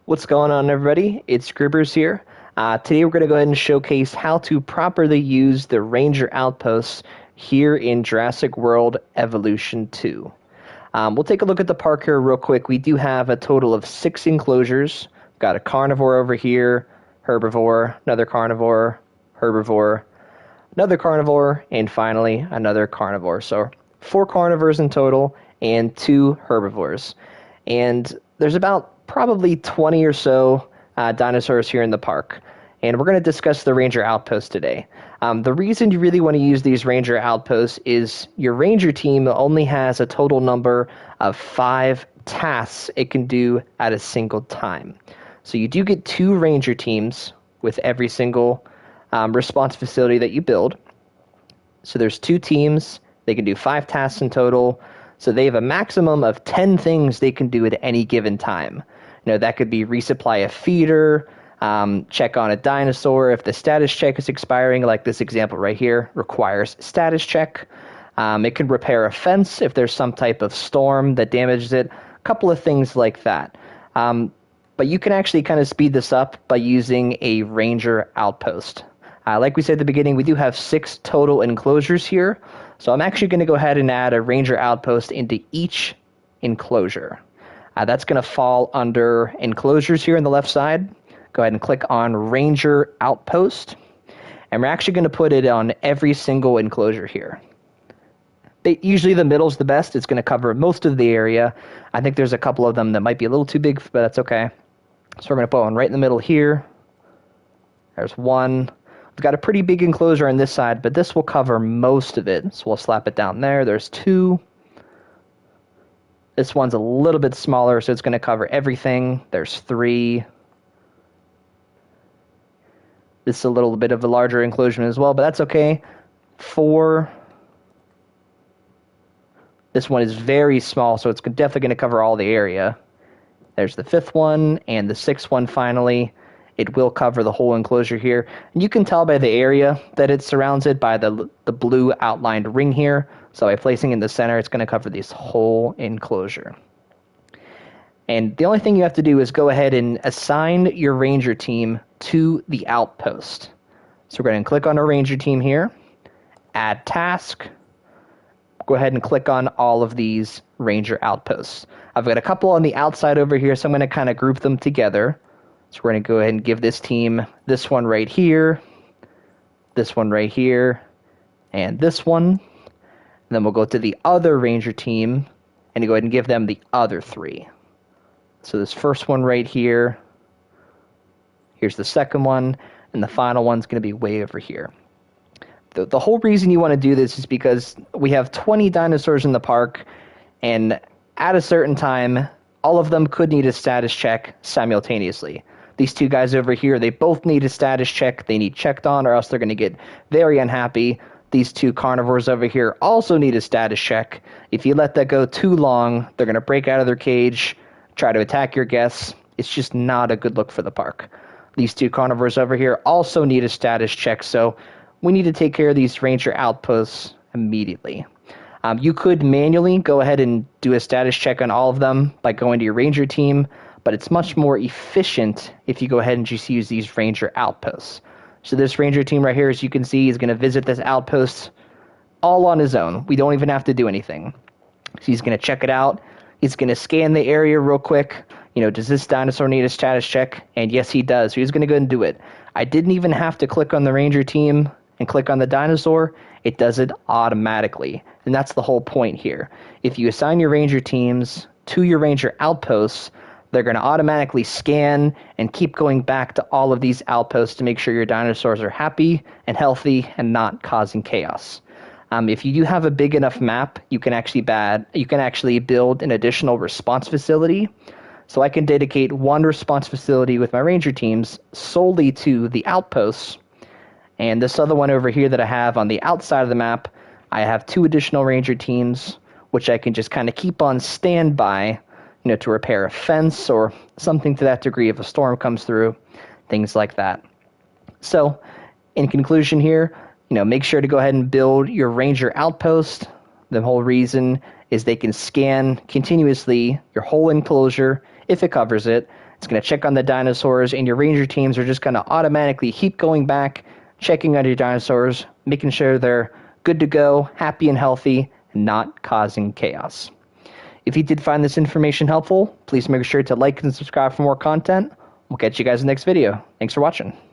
What's going on, everybody? It's Gribbers here. Today we're going to go ahead and showcase how to properly use the Ranger Outposts here in Jurassic World Evolution 2. We'll take a look at the park here real quick. We do have a total of 6 enclosures. We've got a carnivore over here, herbivore, another carnivore, herbivore, another carnivore, and finally another carnivore. So 4 carnivores in total and 2 herbivores. And there's about probably 20 or so dinosaurs here in the park. And we're going to discuss the Ranger Outpost today. The reason you really want to use these Ranger Outposts is your Ranger team only has a total number of 5 tasks it can do at a single time. So you do get 2 Ranger teams with every single response facility that you build. So there's 2 teams. They can do 5 tasks in total. So they have a maximum of 10 things they can do at any given time. You know, that could be resupply a feeder, check on a dinosaur if the status check is expiring, like this example right here requires status check. It can repair a fence if there's some type of storm that damages it, a couple of things like that. But you can actually kind of speed this up by using a Ranger Outpost. Like we said at the beginning, we do have 6 total enclosures here. So I'm actually going to go ahead and add a Ranger Outpost into each enclosure. That's going to fall under enclosures here on the left side. Go ahead and click on Ranger Outpost. And we're actually going to put it on every single enclosure here. Usually the middle's the best. It's going to cover most of the area. I think there's a couple of them that might be a little too big, but that's okay. So we're going to put one right in the middle here. There's one. We've got a pretty big enclosure on this side, but this will cover most of it. So we'll slap it down there. There's 2. This one's a little bit smaller, so it's going to cover everything. There's 3. This is a little bit of a larger enclosure as well, but that's okay. 4. This one is very small, so it's definitely going to cover all the area. There's the 5th one, and the 6th one finally. It will cover the whole enclosure here. And you can tell by the area that it surrounds it by the blue outlined ring here. So by placing it in the center, it's going to cover this whole enclosure. And the only thing you have to do is go ahead and assign your Ranger team to the outpost. So we're going to click on our Ranger team here, add task. Go ahead and click on all of these Ranger Outposts. I've got a couple on the outside over here, so I'm going to kind of group them together. So we're going to go ahead and give this team this one right here, this one right here, and this one. And then we'll go to the other Ranger team and go ahead and give them the other 3. So this first one right here, here's the second one, and the final one's going to be way over here. The whole reason you want to do this is because we have 20 dinosaurs in the park, and at a certain time, all of them could need a status check simultaneously. These 2 guys over here, they both need a status check. They need checked on, or else they're going to get very unhappy. These 2 carnivores over here also need a status check. If you let that go too long, they're going to break out of their cage, try to attack your guests. It's just not a good look for the park. These 2 carnivores over here also need a status check, so we need to take care of these Ranger Outposts immediately. You could manually go ahead and do a status check on all of them by going to your Ranger team, but it's much more efficient if you go ahead and just use these Ranger Outposts. So this Ranger team right here, as you can see, is going to visit this outpost all on his own. We don't even have to do anything. So he's going to check it out. He's going to scan the area real quick. You know, does this dinosaur need a status check? And yes, he does. So he's going to go ahead and do it. I didn't even have to click on the Ranger team and click on the dinosaur. It does it automatically. And that's the whole point here. If you assign your Ranger teams to your Ranger Outposts, they're going to automatically scan and keep going back to all of these outposts to make sure your dinosaurs are happy and healthy and not causing chaos. If you do have a big enough map, you can actually build an additional response facility. So I can dedicate one response facility with my Ranger teams solely to the outposts. And this other one over here that I have on the outside of the map, I have 2 additional Ranger teams, which I can just kind of keep on standby, you know, to repair a fence or something to that degree if a storm comes through, things like that. So, in conclusion here, you know, make sure to go ahead and build your Ranger Outpost. The whole reason is they can scan continuously your whole enclosure if it covers it. It's going to check on the dinosaurs, and your ranger teams are just going to automatically keep going back, checking on your dinosaurs, making sure they're good to go, happy and healthy, and not causing chaos. If you did find this information helpful, please make sure to like and subscribe for more content. We'll catch you guys in the next video. Thanks for watching.